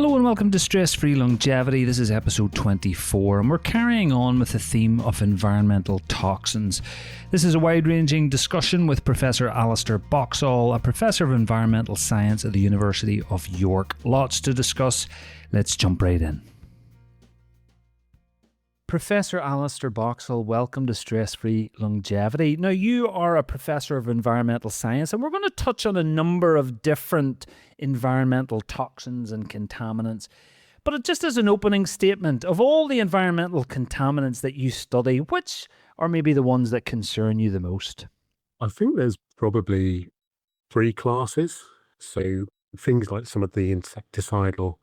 Hello and welcome to Stress-Free Longevity. This is episode 24 and we're carrying on with the theme of environmental toxins. This is a wide-ranging discussion with Professor Alastair Boxall, a Professor of Environmental Science at the University of York. Lots to discuss. Let's jump right in. Professor Alastair Boxall, welcome to Stress-Free Longevity. Now, you are a Professor of Environmental Science, and we're going to touch on a number of different environmental toxins and contaminants. But just as an opening statement, of all the environmental contaminants that you study, which are maybe the ones that concern you the most? I think there's probably three classes. So things like some of the insecticidal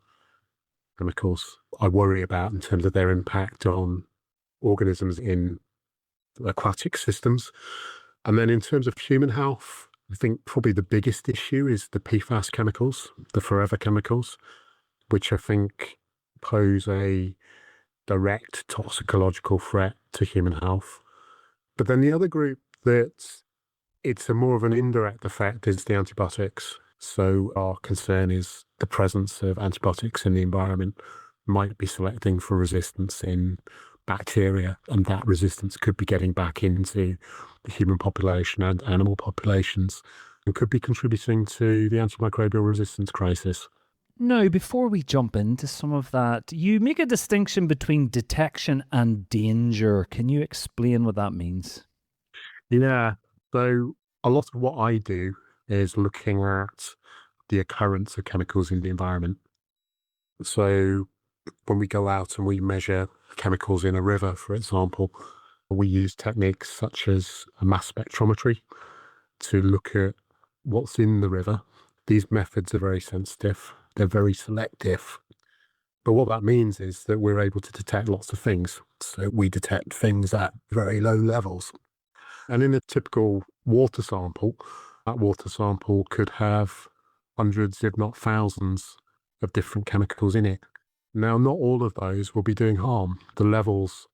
chemicals I worry about in terms of their impact on organisms in aquatic systems. And then in terms of human health, I think probably the biggest issue is the PFAS chemicals, the forever chemicals, which I think pose a direct toxicological threat to human health. But then the other group that it's a more of an indirect effect is the antibiotics. So our concern is the presence of antibiotics in the environment might be selecting for resistance in bacteria, and that resistance could be getting back into the human population and animal populations and could be contributing to the antimicrobial resistance crisis. Now, before we jump into some of that, you make a distinction between detection and danger. Can you explain what that means? Yeah, so a lot of what I do is looking at the occurrence of chemicals in the environment. So when we go out and we measure chemicals in a river, for example, we use techniques such as a mass spectrometry to look at what's in the river. These methods are very sensitive. They're very selective. But what that means is that we're able to detect lots of things. So we detect things at very low levels. And in a typical water sample, that water sample could have hundreds, if not thousands, of different chemicals in it. Now, not all of those will be doing harm. The levels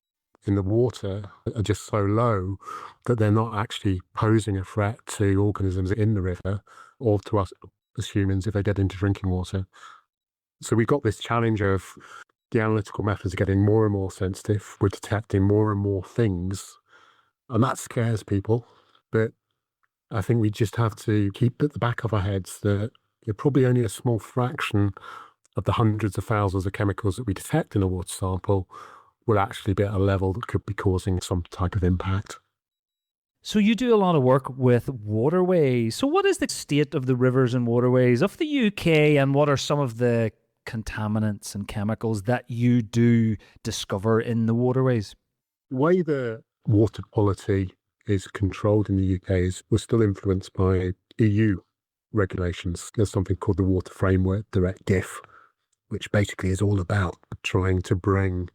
in the water are just so low that they're not actually posing a threat to organisms in the river or to us as humans if they get into drinking water. So we've got this challenge of the analytical methods are getting more and more sensitive. We're detecting more and more things, and that scares people. But I think we just have to keep at the back of our heads that you're probably only a small fraction of the hundreds of thousands of chemicals that we detect in a water sample will actually be at a level that could be causing some type of impact. So you do a lot of work with waterways. So what is the state of the rivers and waterways of the UK, and what are some of the contaminants and chemicals that you do discover in the waterways? The way the water quality is controlled in the UK is we're still influenced by EU regulations. There's something called the Water Framework Directive, which basically is all about trying to bring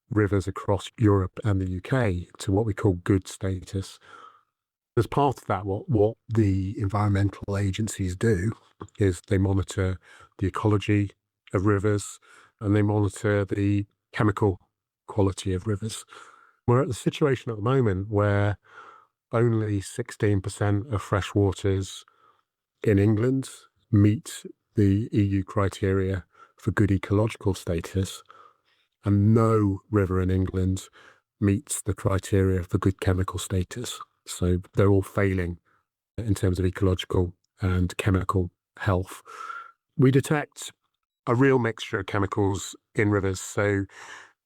rivers across Europe and the UK to what we call good status. As part of that, what the environmental agencies do is they monitor the ecology of rivers and they monitor the chemical quality of rivers. We're at the situation at the moment where only 16% of fresh waters in England meet the EU criteria for good ecological status, and no river in England meets the criteria for good chemical status. So they're all failing in terms of ecological and chemical health. We detect a real mixture of chemicals in rivers. So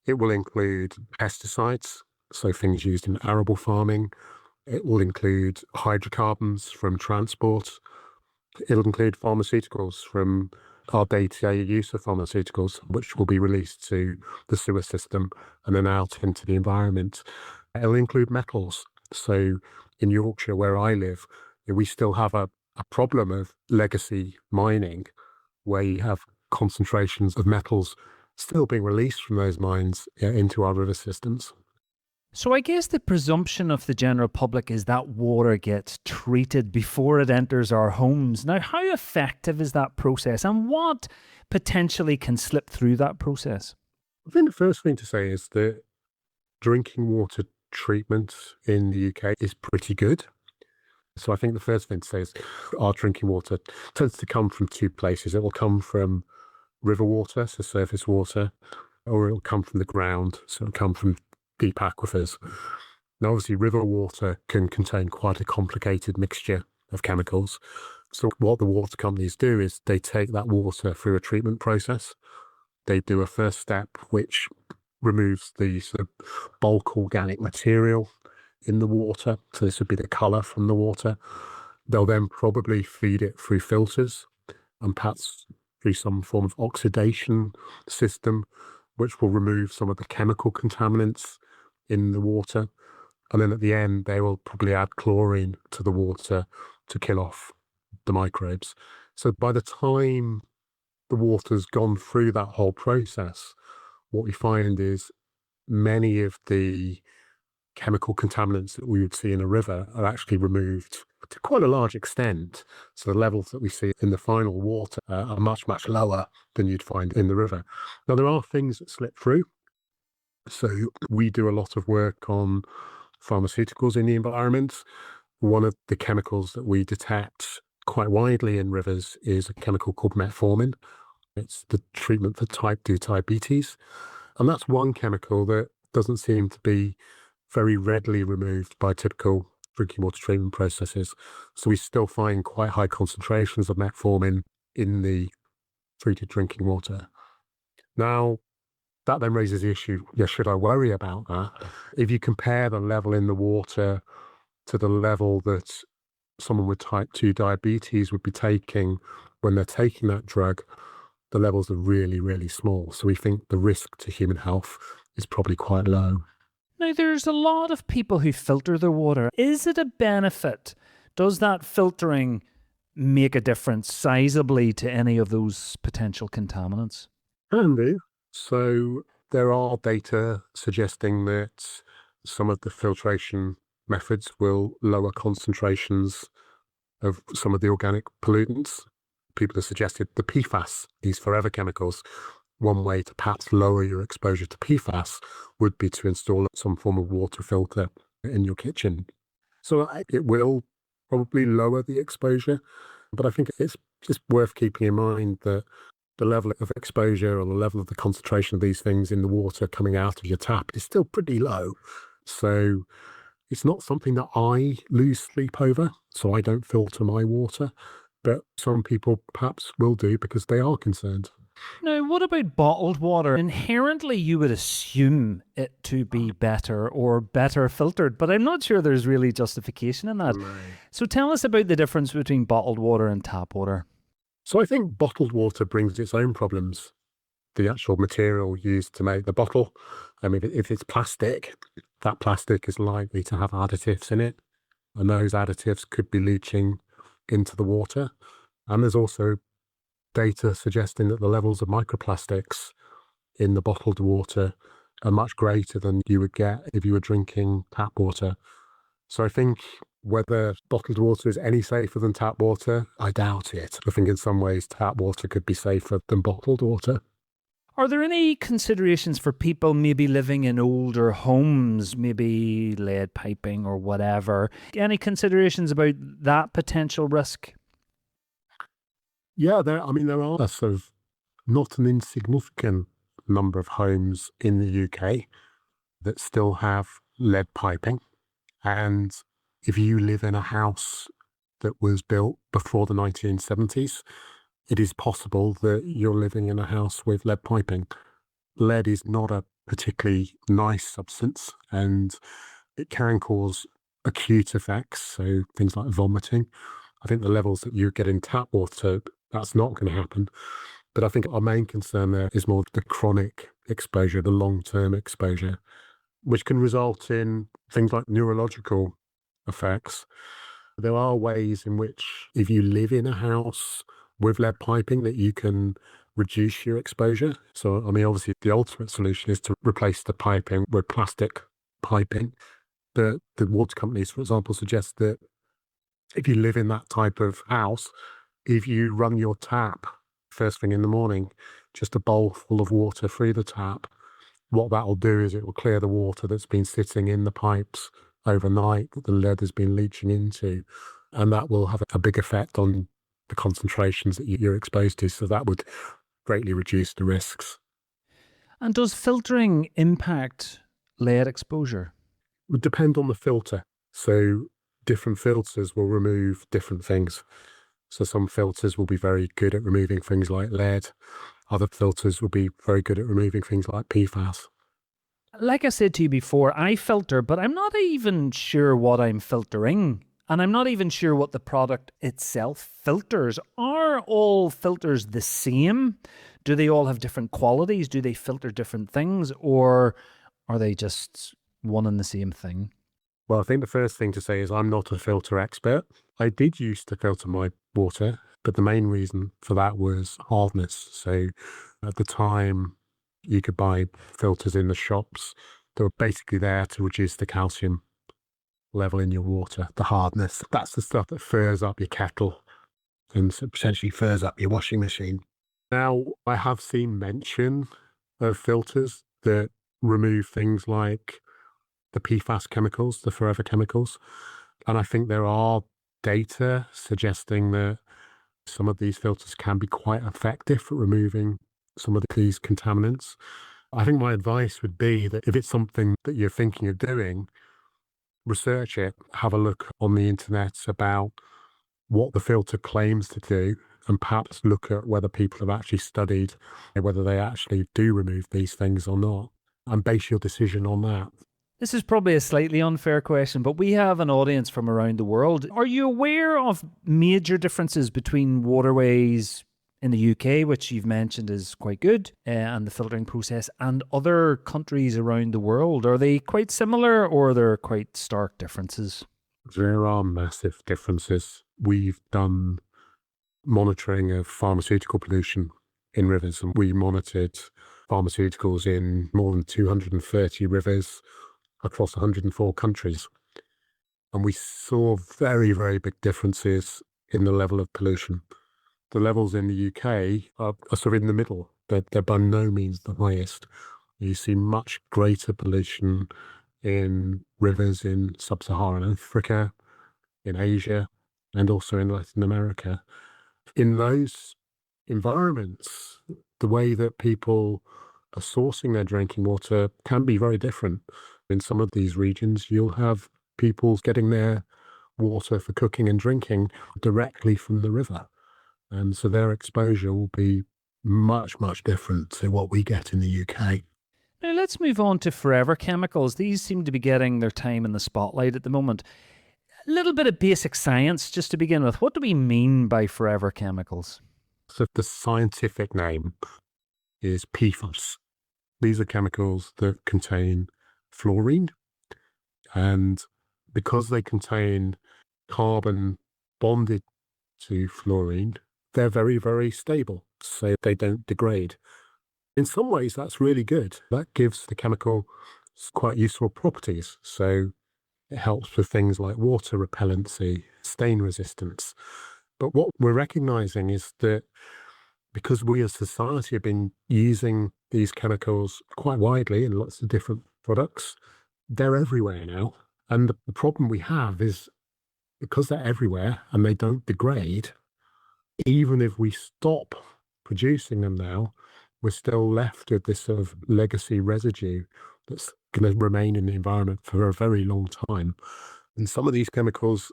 it will include pesticides, so things used in arable farming. It will include hydrocarbons from transport. It'll include pharmaceuticals from our day-to-day use of pharmaceuticals, which will be released to the sewer system and then out into the environment. It'll include metals. So in Yorkshire, where I live, we still have a problem of legacy mining, where you have concentrations of metals still being released from those mines into our river systems. So I guess the presumption of the general public is that water gets treated before it enters our homes. Now, how effective is that process, and what potentially can slip through that process? I think the first thing to say is that drinking water treatment in the UK is pretty good. So I think the first thing to say is our drinking water tends to come from two places. It will come from river water, so surface water, or it'll come from the ground, so it'll come from deep aquifers. Now, obviously, river water can contain quite a complicated mixture of chemicals. So what the water companies do is they take that water through a treatment process. They do a first step, which removes the sort of bulk organic material in the water. So this would be the colour from the water. They'll then probably feed it through filters and perhaps through some form of oxidation system, which will remove some of the chemical contaminants in the water. And then at the end, they will probably add chlorine to the water to kill off the microbes. So by the time the water's gone through that whole process, what we find is many of the chemical contaminants that we would see in a river are actually removed to quite a large extent. So the levels that we see in the final water are much, much lower than you'd find in the river. Now, there are things that slip through. So we do a lot of work on pharmaceuticals in the environment. One of the chemicals that we detect quite widely in rivers is a chemical called metformin. It's the treatment for type 2 diabetes. And that's one chemical that doesn't seem to be very readily removed by typical drinking water treatment processes. So we still find quite high concentrations of metformin in the treated drinking water. Now, that then raises the issue, should I worry about that? If you compare the level in the water to the level that someone with type 2 diabetes would be taking when they're taking that drug, the levels are really, really small. So we think the risk to human health is probably quite low. Now, there's a lot of people who filter their water. Is it a benefit? Does that filtering make a difference sizably to any of those potential contaminants? Can do. So there are data suggesting that some of the filtration methods will lower concentrations of some of the organic pollutants. People have suggested the PFAS, these forever chemicals. One way to perhaps lower your exposure to PFAS would be to install some form of water filter in your kitchen. So it will probably lower the exposure, but I think it's just worth keeping in mind that the level of exposure or the level of the concentration of these things in the water coming out of your tap is still pretty low. So it's not something that I lose sleep over, so I don't filter my water, but some people perhaps will do because they are concerned. Now, what about bottled water? Inherently, you would assume it to be better or better filtered, but I'm not sure there's really justification in that. Right. So tell us about the difference between bottled water and tap water. So I think bottled water brings its own problems. The actual material used to make the bottle, I mean, if it's plastic, that plastic is likely to have additives in it, and those additives could be leaching into the water. And there's also data suggesting that the levels of microplastics in the bottled water are much greater than you would get if you were drinking tap water. So I think whether bottled water is any safer than tap water, I doubt it. I think in some ways tap water could be safer than bottled water. Are there any considerations for people maybe living in older homes, maybe lead piping or whatever? Any considerations about that potential risk? Yeah, there are a sort of not an insignificant number of homes in the UK that still have lead piping. And if you live in a house that was built before the 1970s, it is possible that you're living in a house with lead piping. Lead is not a particularly nice substance, and it can cause acute effects, so things like vomiting. I think the levels that you get in tap water, that's not going to happen. But I think our main concern there is more the chronic exposure, the long-term exposure, which can result in things like neurological effects. There are ways in which, if you live in a house with lead piping, that you can reduce your exposure. So, I mean, obviously, the ultimate solution is to replace the piping with plastic piping. But the water companies, for example, suggest that if you live in that type of house, if you run your tap first thing in the morning, just a bowl full of water through the tap, what that will do is it will clear the water that's been sitting in the pipes overnight that the lead has been leaching into, and that will have a big effect on the concentrations that you're exposed to. So that would greatly reduce the risks. And does filtering impact lead exposure? It would depend on the filter. So different filters will remove different things. So some filters will be very good at removing things like lead. Other filters will be very good at removing things like PFAS. Like I said to you before, I filter, but I'm not even sure what I'm filtering. And I'm not even sure what the product itself filters. Are all filters the same? Do they all have different qualities? Do they filter different things? Or are they just one and the same thing? Well, I think the first thing to say is I'm not a filter expert. I did used to filter my water, but the main reason for that was hardness. So at the time, you could buy filters in the shops that were basically there to reduce the calcium level in your water, the hardness. That's the stuff that furs up your kettle and potentially furs up your washing machine. Now, I have seen mention of filters that remove things like the PFAS chemicals, the forever chemicals. And I think there are data suggesting that some of these filters can be quite effective at removing some of these contaminants. I think my advice would be that if it's something that you're thinking of doing, research it, have a look on the internet about what the filter claims to do, and perhaps look at whether people have actually studied whether they actually do remove these things or not, and base your decision on that. This is probably a slightly unfair question, but we have an audience from around the world. Are you aware of major differences between waterways in the UK, which you've mentioned is quite good, and the filtering process, and other countries around the world? Are they quite similar, or are there quite stark differences? There are massive differences. We've done monitoring of pharmaceutical pollution in rivers, and we monitored pharmaceuticals in more than 230 rivers across 104 countries. And we saw very, very big differences in the level of pollution. The levels in the UK are sort of in the middle, but they're by no means the highest. You see much greater pollution in rivers in sub-Saharan Africa, in Asia, and also in Latin America. In those environments, the way that people are sourcing their drinking water can be very different. In some of these regions, you'll have people getting their water for cooking and drinking directly from the river. And so their exposure will be much, much different to what we get in the UK. Now let's move on to forever chemicals. These seem to be getting their time in the spotlight at the moment. A little bit of basic science just to begin with. What do we mean by forever chemicals? So the scientific name is PFAS. These are chemicals that contain fluorine, and because they contain carbon bonded to fluorine, they're very, very stable, so they don't degrade. In some ways, that's really good. That gives the chemical quite useful properties. So it helps with things like water repellency, stain resistance. But what we're recognizing is that because we as society have been using these chemicals quite widely in lots of different products, they're everywhere now. And the problem we have is because they're everywhere and they don't degrade, even if we stop producing them now, we're still left with this sort of legacy residue that's going to remain in the environment for a very long time. And some of these chemicals,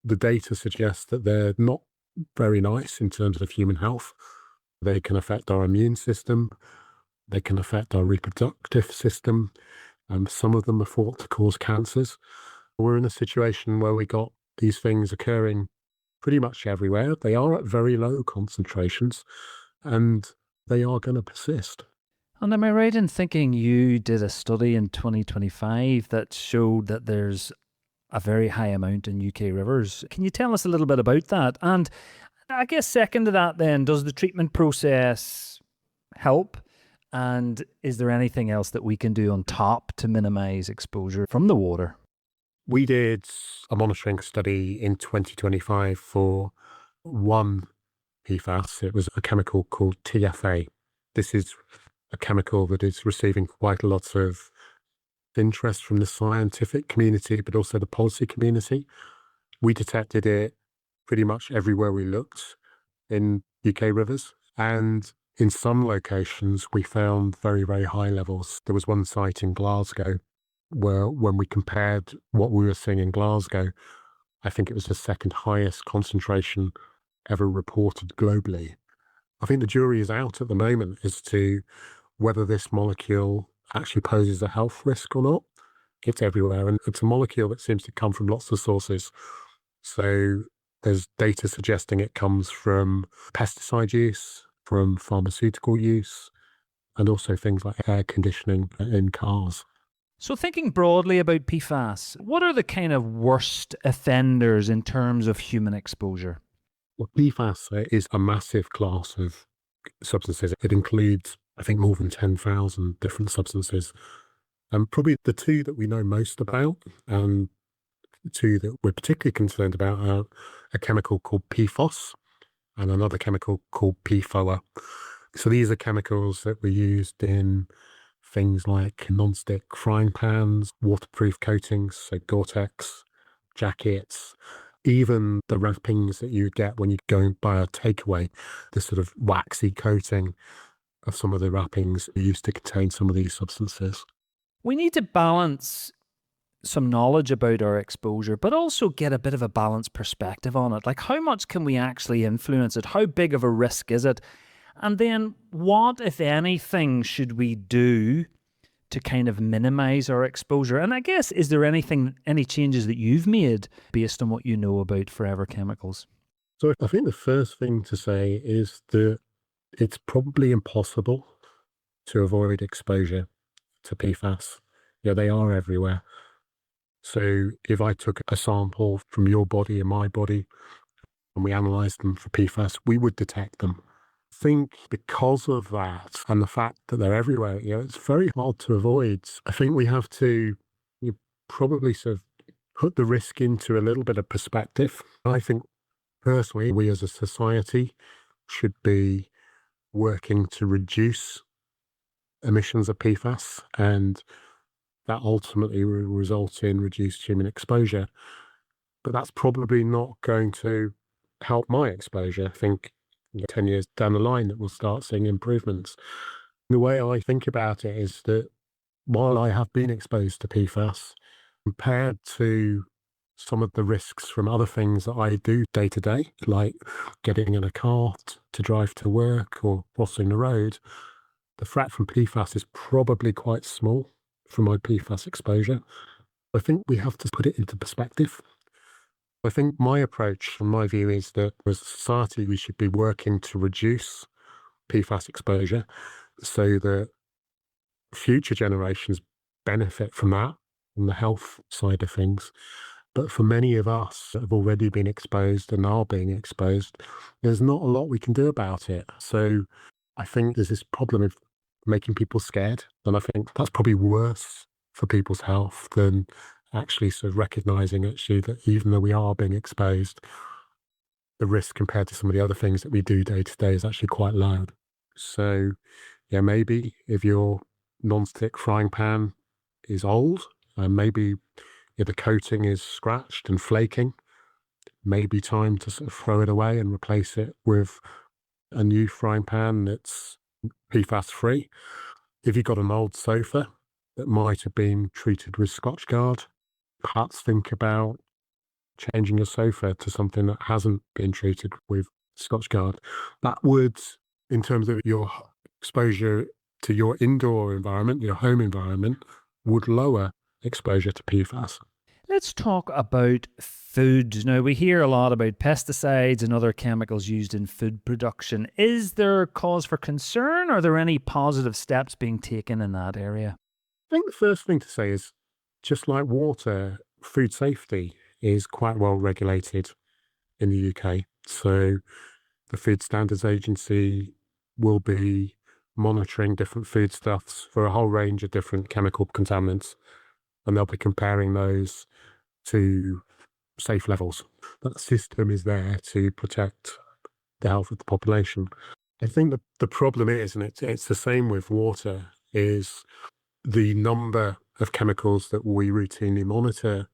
the data suggests that they're not very nice in terms of human health. They can affect our immune system. They can affect our reproductive system. Some of them are thought to cause cancers. We're in a situation where we got these things occurring pretty much everywhere. They are at very low concentrations, and they are going to persist. And am I right in thinking you did a study in 2025 that showed that there's a very high amount in UK rivers? Can you tell us a little bit about that? And I guess second to that then, does the treatment process help? And is there anything else that we can do on top to minimize exposure from the water? We did a monitoring study in 2025 for one PFAS. It was a chemical called TFA. This is a chemical that is receiving quite a lot of interest from the scientific community, but also the policy community. We detected it pretty much everywhere we looked in UK rivers. And In some locations, we found very, very high levels. There was one site in Glasgow where when we compared what we were seeing in Glasgow, I think it was the second highest concentration ever reported globally. I think the jury is out at the moment as to whether this molecule actually poses a health risk or not. It's everywhere, and it's a molecule that seems to come from lots of sources. So there's data suggesting it comes from pesticide use, from pharmaceutical use, and also things like air conditioning in cars. So thinking broadly about PFAS, what are the kind of worst offenders in terms of human exposure? Well, PFAS is a massive class of substances. It includes, I think, more than 10,000 different substances. And probably the two that we know most about, and the two that we're particularly concerned about, are a chemical called PFOS and another chemical called PFOA. So these are chemicals that were used in things like non-stick frying pans, waterproof coatings, so Gore-Tex, jackets, even the wrappings that you get when you go and buy a takeaway, the sort of waxy coating of some of the wrappings used to contain some of these substances. We need to balance some knowledge about our exposure, but also get a bit of a balanced perspective on it. Like, how much can we actually influence it? How big of a risk is it? And then what, if anything, should we do to kind of minimize our exposure? And I guess, is there any changes that you've made based on what you know about forever chemicals? So I think the first thing to say is that it's probably impossible to avoid exposure to PFAS. They are everywhere. So if I took a sample from your body and my body and we analysed them for PFAS, we would detect them. I think because of that and the fact that they're everywhere, it's very hard to avoid. I think we have to probably sort of put the risk into a little bit of perspective. I think personally, we as a society should be working to reduce emissions of PFAS, and that ultimately will result in reduced human exposure. But that's probably not going to help my exposure. I think 10 years down the line that we'll start seeing improvements. The way I think about it is that while I have been exposed to PFAS, compared to some of the risks from other things that I do day to day, like getting in a car to drive to work or crossing the road, the threat from PFAS is probably quite small from my PFAS exposure. I think we have to put it into perspective. I think my approach and my view is that as a society, we should be working to reduce PFAS exposure so that future generations benefit from that, from the health side of things. But for many of us that have already been exposed and are being exposed, there's not a lot we can do about it. So I think there's this problem of making people scared. And I think that's probably worse for people's health than actually sort of recognizing actually that even though we are being exposed, the risk compared to some of the other things that we do day to day is actually quite low. So maybe if your non-stick frying pan is old, and maybe if the coating is scratched and flaking, maybe time to sort of throw it away and replace it with a new frying pan that's PFAS free. If you've got an old sofa that might have been treated with Scotchgard, perhaps think about changing your sofa to something that hasn't been treated with Scotchgard. That would, in terms of your exposure to your indoor environment, your home environment, would lower exposure to PFAS. Let's talk about food. Now, we hear a lot about pesticides and other chemicals used in food production. Is there cause for concern? Are there any positive steps being taken in that area? I think the first thing to say is, just like water, food safety is quite well regulated in the UK. So the Food Standards Agency will be monitoring different foodstuffs for a whole range of different chemical contaminants, and they'll be comparing those to safe levels. That system is there to protect the health of the population. I think that the problem is, and it's the same with water, is the number of chemicals that we routinely monitor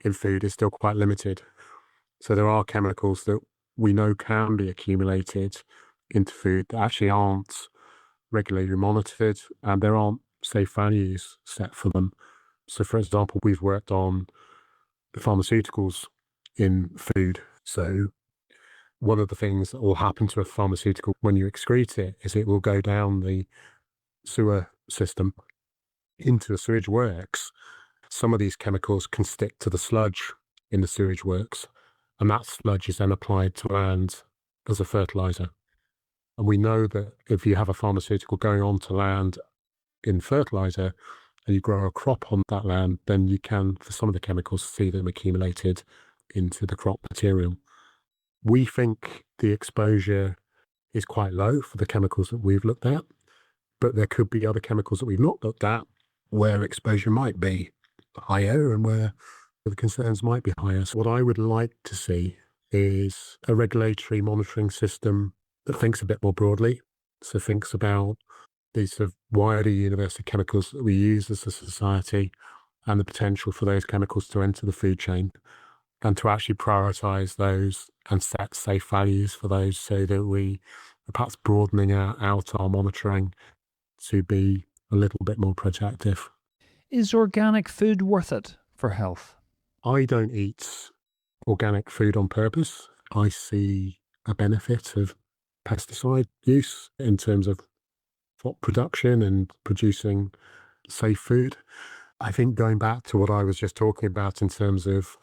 in food is still quite limited. So there are chemicals that we know can be accumulated into food that actually aren't regularly monitored, and there aren't safe values set for them. So, for example, we've worked on pharmaceuticals in food. So, one of the things that will happen to a pharmaceutical when you excrete it is it will go down the sewer system into the sewage works. Some of these chemicals can stick to the sludge in the sewage works, and that sludge is then applied to land as a fertilizer. And we know that if you have a pharmaceutical going on to land in fertilizer and you grow a crop on that land, then you can, for some of the chemicals, see them accumulated into the crop material. We think the exposure is quite low for the chemicals that we've looked at, but there could be other chemicals that we've not looked at where exposure might be higher and where the concerns might be higher. So what I would like to see is a regulatory monitoring system that thinks a bit more broadly. So thinks about these sort of wider universe of chemicals that we use as a society and the potential for those chemicals to enter the food chain, and to actually prioritize those and set safe values for those, so that we are perhaps broadening out our monitoring to be a little bit more protective. Is organic food worth it for health? I don't eat organic food on purpose. I see a benefit of pesticide use in terms of crop production and producing safe food. I think going back to what I was just talking about in terms of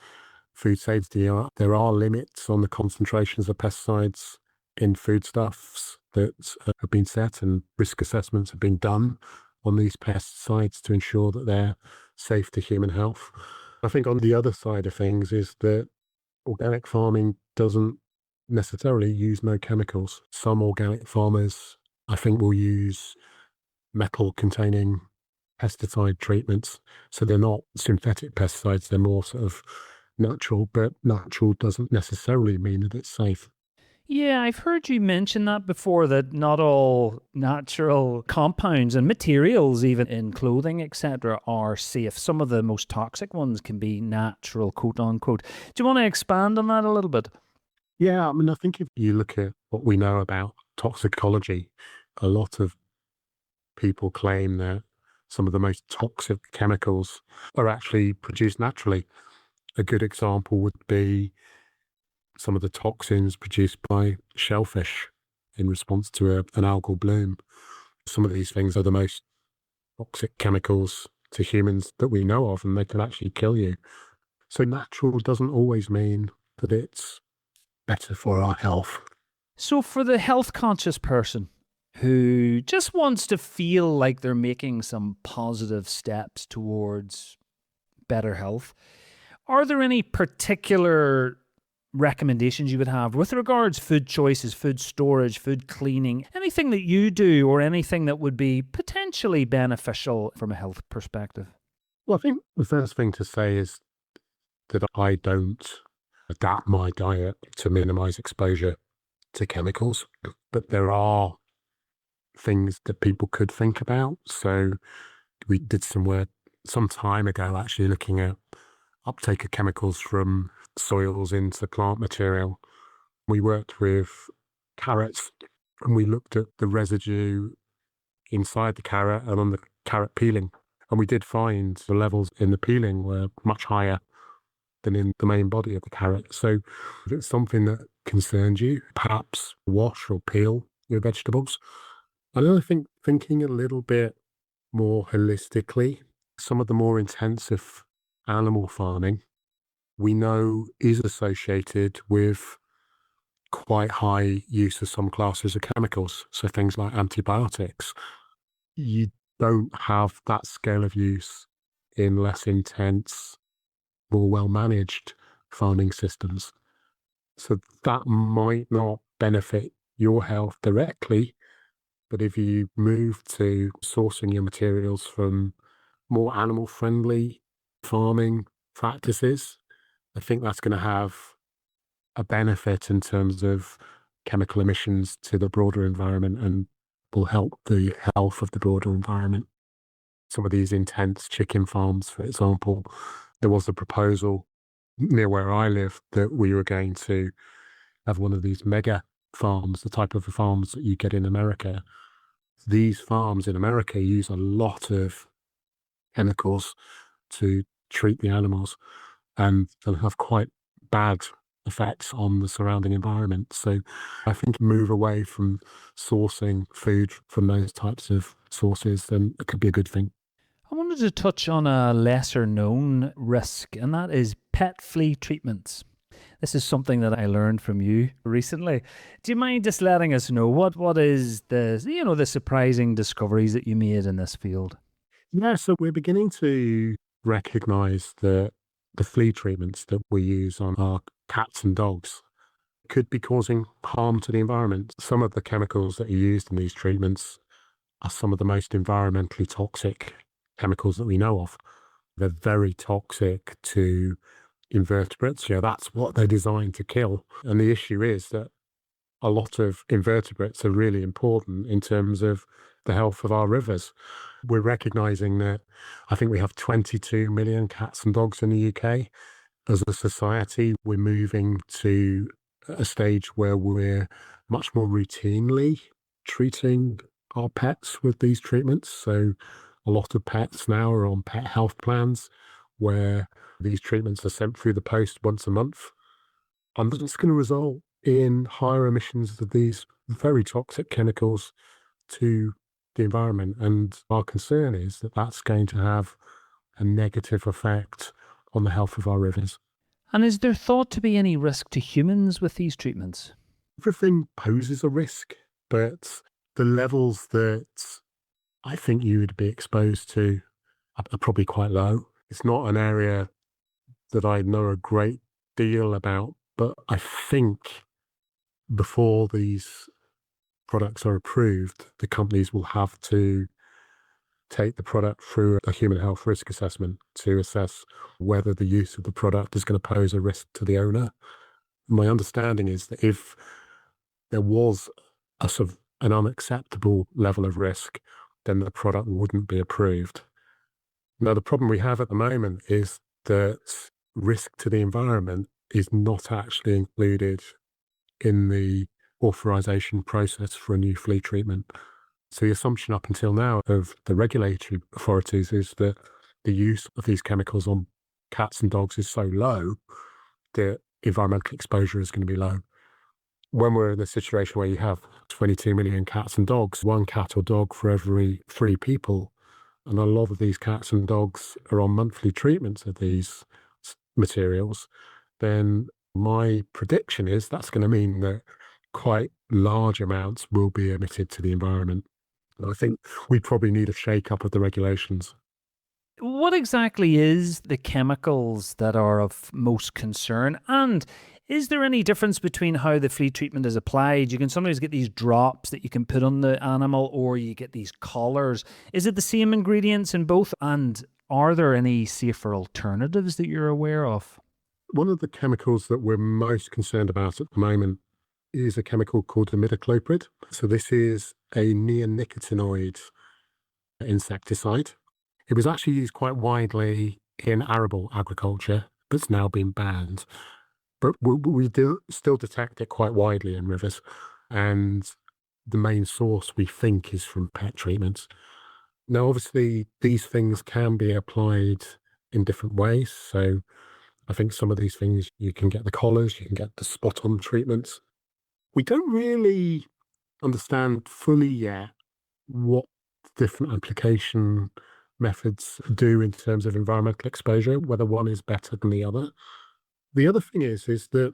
food safety, there are limits on the concentrations of pesticides in foodstuffs that have been set, and risk assessments have been done on these pesticides to ensure that they're safe to human health. I think on the other side of things is that organic farming doesn't necessarily use no chemicals. Some organic farmers, I think, will use metal-containing pesticide treatments. So they're not synthetic pesticides, they're more sort of natural, but natural doesn't necessarily mean that it's safe. Yeah, I've heard you mention that before, that not all natural compounds and materials, even in clothing, etc., are safe. Some of the most toxic ones can be natural, quote unquote. Do you want to expand on that a little bit? Yeah, I mean, I think if you look at what we know about toxicology, a lot of people claim that some of the most toxic chemicals are actually produced naturally. A good example would be some of the toxins produced by shellfish in response to an algal bloom. Some of these things are the most toxic chemicals to humans that we know of, and they can actually kill you. So natural doesn't always mean that it's better for our health. So, for the health conscious person who just wants to feel like they're making some positive steps towards better health, are there any particular recommendations you would have with regards food choices, food storage, food cleaning, anything that you do or anything that would be potentially beneficial from a health perspective? Well, I think the first thing to say is that I don't adapt my diet to minimize exposure to chemicals, but there are things that people could think about. So we did some work some time ago actually looking at uptake of chemicals from soils into plant material. We worked with carrots and we looked at the residue inside the carrot and on the carrot peeling. And we did find the levels in the peeling were much higher than in the main body of the carrot. So if it's something that concerns you, perhaps wash or peel your vegetables. And then I think thinking a little bit more holistically, some of the more intensive animal farming we know is associated with quite high use of some classes of chemicals. So things like antibiotics. You don't have that scale of use in less intense, more well-managed farming systems. So that might not benefit your health directly, but if you move to sourcing your materials from more animal-friendly farming practices, I think that's going to have a benefit in terms of chemical emissions to the broader environment and will help the health of the broader environment. Some of these intense chicken farms, for example, there was a proposal near where I live that we were going to have one of these mega farms, the type of farms that you get in America. These farms in America use a lot of chemicals to treat the animals, and they'll have quite bad effects on the surrounding environment. So I think move away from sourcing food from those types of sources, then it could be a good thing. I wanted to touch on a lesser known risk, and that is pet flea treatments. This is something that I learned from you recently. Do you mind just letting us know what is the surprising discoveries that you made in this field? Yeah, so we're beginning to recognize that the flea treatments that we use on our cats and dogs could be causing harm to the environment. Some of the chemicals that are used in these treatments are some of the most environmentally toxic chemicals that we know of. They're very toxic to invertebrates. That's what they're designed to kill. And the issue is that a lot of invertebrates are really important in terms of the health of our rivers. We're recognizing that I think we have 22 million cats and dogs in the UK. As a society, we're moving to a stage where we're much more routinely treating our pets with these treatments. So a lot of pets now are on pet health plans where these treatments are sent through the post once a month. And that's going to result in higher emissions of these very toxic chemicals to the environment. And our concern is that that's going to have a negative effect on the health of our rivers. And is there thought to be any risk to humans with these treatments? Everything poses a risk, but the levels that I think you would be exposed to are probably quite low. It's not an area that I know a great deal about, but I think before these products are approved, the companies will have to take the product through a human health risk assessment to assess whether the use of the product is going to pose a risk to the owner. My understanding is that if there was a sort of an unacceptable level of risk, then the product wouldn't be approved. Now, the problem we have at the moment is that risk to the environment is not actually included in the authorization process for a new flea treatment. So the assumption up until now of the regulatory authorities is that the use of these chemicals on cats and dogs is so low that environmental exposure is going to be low. When we're in a situation where you have 22 million cats and dogs, one cat or dog for every 3 people, and a lot of these cats and dogs are on monthly treatments of these materials, then my prediction is that's going to mean that quite large amounts will be emitted to the environment. And I think we probably need a shake-up of the regulations. What exactly is the chemicals that are of most concern? And is there any difference between how the flea treatment is applied? You can sometimes get these drops that you can put on the animal, or you get these collars. Is it the same ingredients in both? And are there any safer alternatives that you're aware of? One of the chemicals that we're most concerned about at the moment is a chemical called imidacloprid. So this is a neonicotinoid insecticide. It was actually used quite widely in arable agriculture, but it's now been banned. But we do still detect it quite widely in rivers. And the main source, we think, is from pet treatments. Now, obviously, these things can be applied in different ways. So I think some of these things, you can get the collars, you can get the spot-on treatments. We don't really understand fully yet what different application methods do in terms of environmental exposure, whether one is better than the other. The other thing is that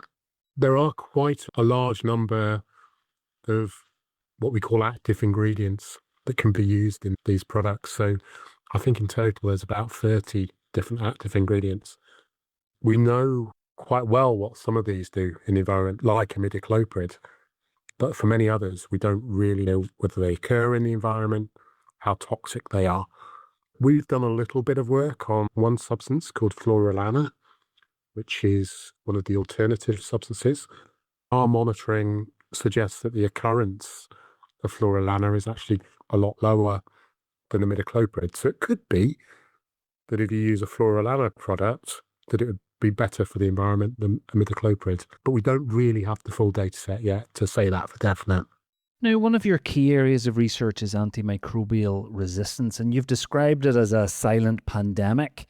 there are quite a large number of what we call active ingredients that can be used in these products. So I think in total there's about 30 different active ingredients. We know quite well what some of these do in the environment, like imidacloprid, but for many others, we don't really know whether they occur in the environment, how toxic they are. We've done a little bit of work on one substance called fluorolana, which is one of the alternative substances. Our monitoring suggests that the occurrence of fluorolana is actually a lot lower than imidacloprid. So it could be that if you use a fluorolana product, that it would be better for the environment than imidacloprid. But we don't really have the full data set yet to say that for definite. Now, one of your key areas of research is antimicrobial resistance, and you've described it as a silent pandemic.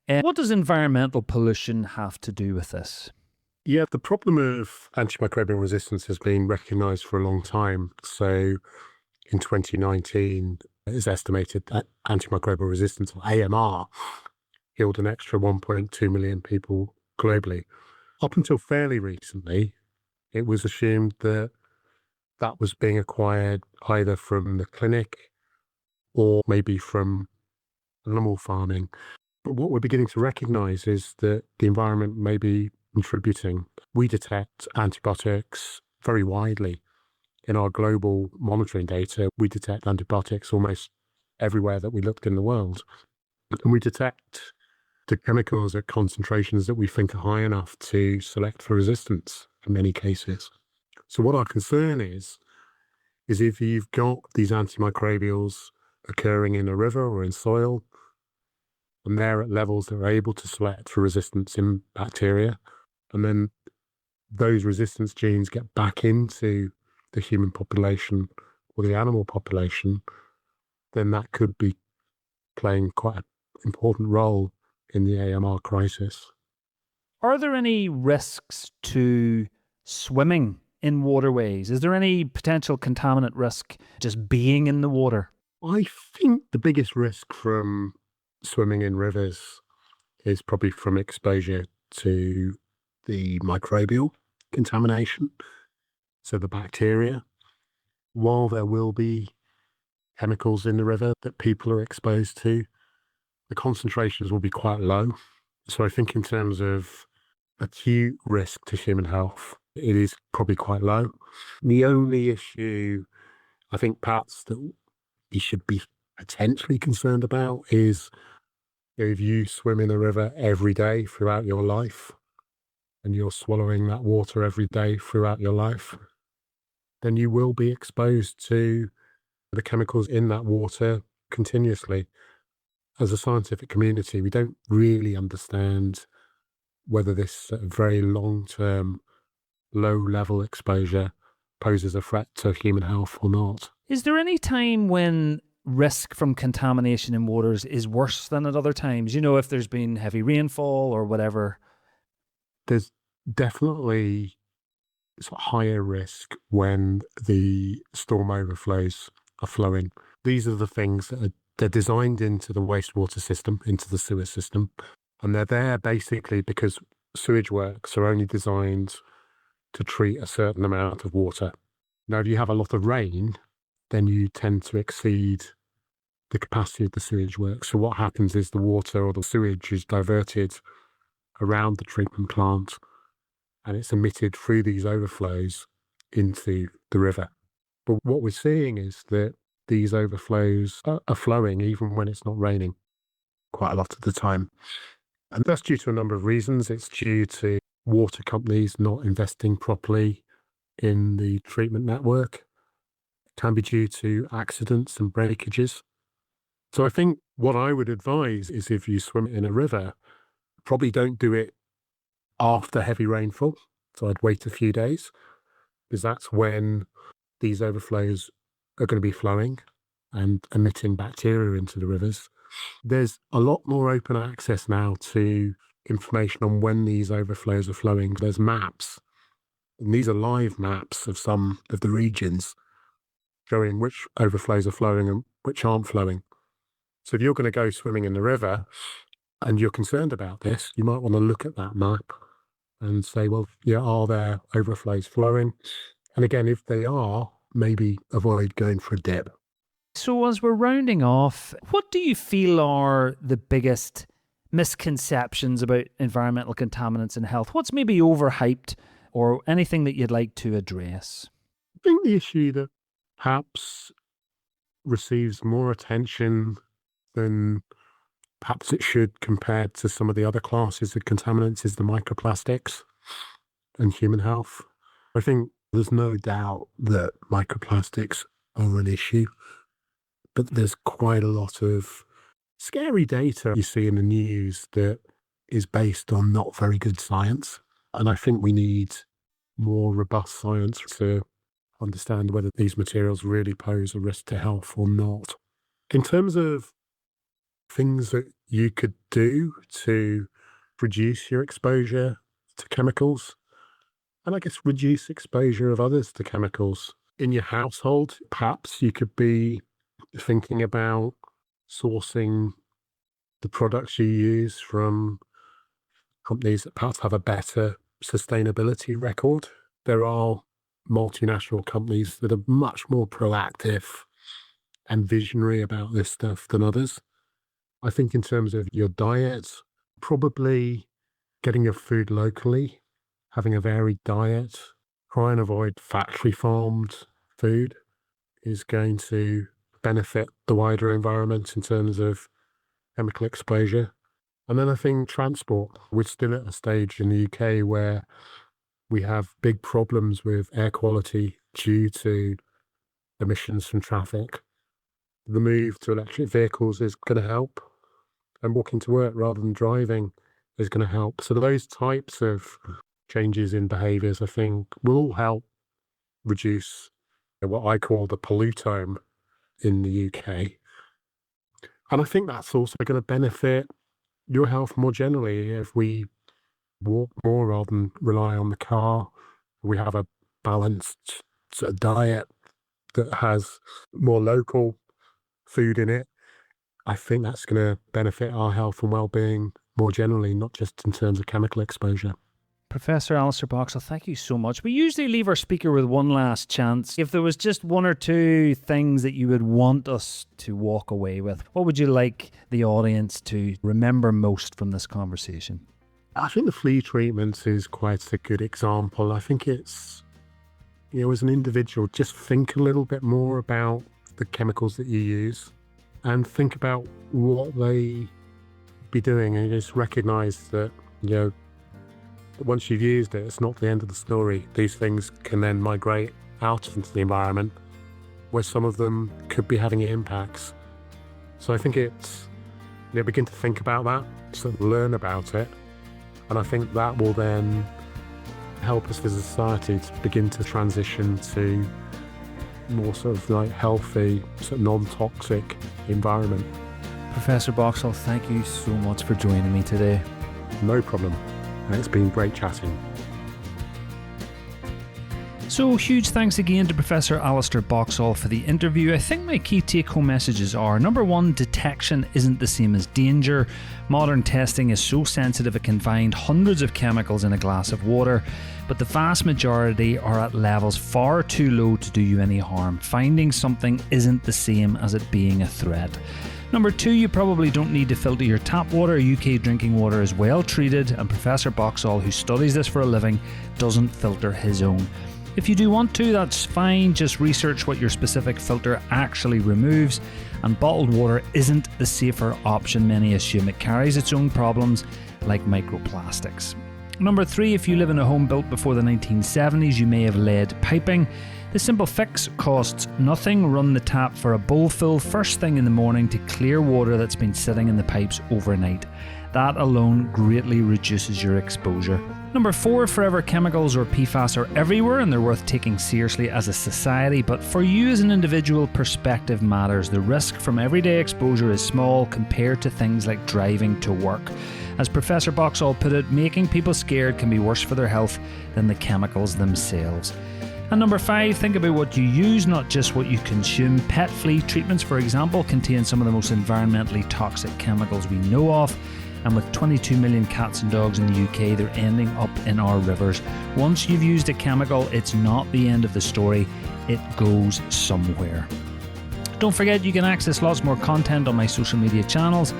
What does environmental pollution have to do with this? Yeah, the problem of antimicrobial resistance has been recognised for a long time. So in 2019, it's estimated that antimicrobial resistance, or AMR, killed an extra 1.2 million people globally. Up until fairly recently, it was assumed that that was being acquired either from the clinic or maybe from animal farming. But what we're beginning to recognise is that the environment may be contributing. We detect antibiotics very widely. In our global monitoring data, we detect antibiotics almost everywhere that we looked in the world. And we detect the chemicals at concentrations that we think are high enough to select for resistance in many cases. So what our concern is if you've got these antimicrobials occurring in a river or in soil, and they're at levels that are able to select for resistance in bacteria, and then those resistance genes get back into the human population or the animal population, then that could be playing quite an important role in the AMR crisis. Are there any risks to swimming in waterways? Is there any potential contaminant risk just being in the water? I think the biggest risk from swimming in rivers is probably from exposure to the microbial contamination, so the bacteria. While there will be chemicals in the river that people are exposed to, the concentrations will be quite low. So I think in terms of acute risk to human health, it is probably quite low. The only issue I think perhaps that you should be potentially concerned about is if you swim in a river every day throughout your life and you're swallowing that water every day throughout your life, then you will be exposed to the chemicals in that water continuously. As a scientific community, we don't really understand whether this very long-term, low-level exposure poses a threat to human health or not. Is there any time when risk from contamination in waters is worse than at other times? You know, if there's been heavy rainfall or whatever? There's definitely higher risk when the storm overflows are flowing. These are the things that they're designed into the wastewater system, into the sewer system, and they're there basically because sewage works are only designed to treat a certain amount of water. Now, if you have a lot of rain, then you tend to exceed the capacity of the sewage works. So what happens is the water or the sewage is diverted around the treatment plant and it's emitted through these overflows into the river. But what we're seeing is that these overflows are flowing even when it's not raining quite a lot of the time. And that's due to a number of reasons. It's due to water companies not investing properly in the treatment network. It can be due to accidents and breakages. So I think what I would advise is if you swim in a river, probably don't do it after heavy rainfall. So I'd wait a few days because that's when these overflows are going to be flowing and emitting bacteria into the rivers. There's a lot more open access now to information on when these overflows are flowing. There's maps, and these are live maps of some of the regions showing which overflows are flowing and which aren't flowing. So if you're going to go swimming in the river and you're concerned about this, you might want to look at that map and say, well, yeah, are there overflows flowing? And again, if they are, maybe avoid going for a dip. So as we're rounding off, what do you feel are the biggest misconceptions about environmental contaminants in health? What's maybe overhyped or anything that you'd like to address? I think the issue that perhaps receives more attention than perhaps it should compared to some of the other classes of contaminants is the microplastics and human health. I think there's no doubt that microplastics are an issue, but there's quite a lot of scary data you see in the news that is based on not very good science. And I think we need more robust science to understand whether these materials really pose a risk to health or not. In terms of things that you could do to reduce your exposure to chemicals, and I guess reduce exposure of others to chemicals in your household, perhaps you could be thinking about sourcing the products you use from companies that perhaps have a better sustainability record. There are multinational companies that are much more proactive and visionary about this stuff than others. I think in terms of your diet, probably getting your food locally, having a varied diet, try and avoid factory farmed food is going to benefit the wider environment in terms of chemical exposure. And then I think transport. We're still at a stage in the UK where we have big problems with air quality due to emissions from traffic. The move to electric vehicles is going to help, and walking to work rather than driving is going to help. So those types of changes in behaviours, I think, will help reduce what I call the pollutome in the UK. And I think that's also going to benefit your health more generally. If we walk more rather than rely on the car, we have a balanced sort of diet that has more local food in it, I think that's going to benefit our health and well-being more generally, not just in terms of chemical exposure. Professor Alastair Boxall, thank you so much. We usually leave our speaker with one last chance. If there was just one or two things that you would want us to walk away with, what would you like the audience to remember most from this conversation? I think the flea treatment is quite a good example. I think it's, as an individual, just think a little bit more about the chemicals that you use and think about what they be doing, and just recognize that, once you've used it, it's not the end of the story. These things can then migrate out into the environment where some of them could be having impacts. So I think it's, begin to think about that, sort of learn about it. And I think that will then help us as a society to begin to transition to more sort of like healthy, sort of non-toxic environment. Professor Boxall, thank you so much for joining me today. No problem. It's been great chatting. So huge thanks again to Professor Alastair Boxall for the interview. I think my key take-home messages are: number one, detection isn't the same as danger. Modern testing is so sensitive it can find hundreds of chemicals in a glass of water, but the vast majority are at levels far too low to do you any harm. Finding something isn't the same as it being a threat. Number two, you probably don't need to filter your tap water. UK drinking water is well treated, and Professor Boxall, who studies this for a living, doesn't filter his own. If you do want to, that's fine. Just research what your specific filter actually removes. And bottled water isn't the safer option many assume. It carries its own problems like microplastics. Number three, if you live in a home built before the 1970s, you may have lead piping. The simple fix costs nothing. Run the tap for a bowlful first thing in the morning to clear water that's been sitting in the pipes overnight. That alone greatly reduces your exposure. Number four, forever chemicals or PFAS are everywhere and they're worth taking seriously as a society, but for you as an individual, perspective matters. The risk from everyday exposure is small compared to things like driving to work. As Professor Boxall put it, making people scared can be worse for their health than the chemicals themselves. And number five, think about what you use, not just what you consume. Pet flea treatments, for example, contain some of the most environmentally toxic chemicals we know of. And with 22 million cats and dogs in the UK, they're ending up in our rivers. Once you've used a chemical, it's not the end of the story. It goes somewhere. Don't forget, you can access lots more content on my social media channels.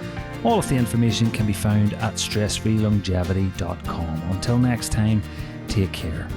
All of the information can be found at stressfreelongevity.com. Until next time, take care.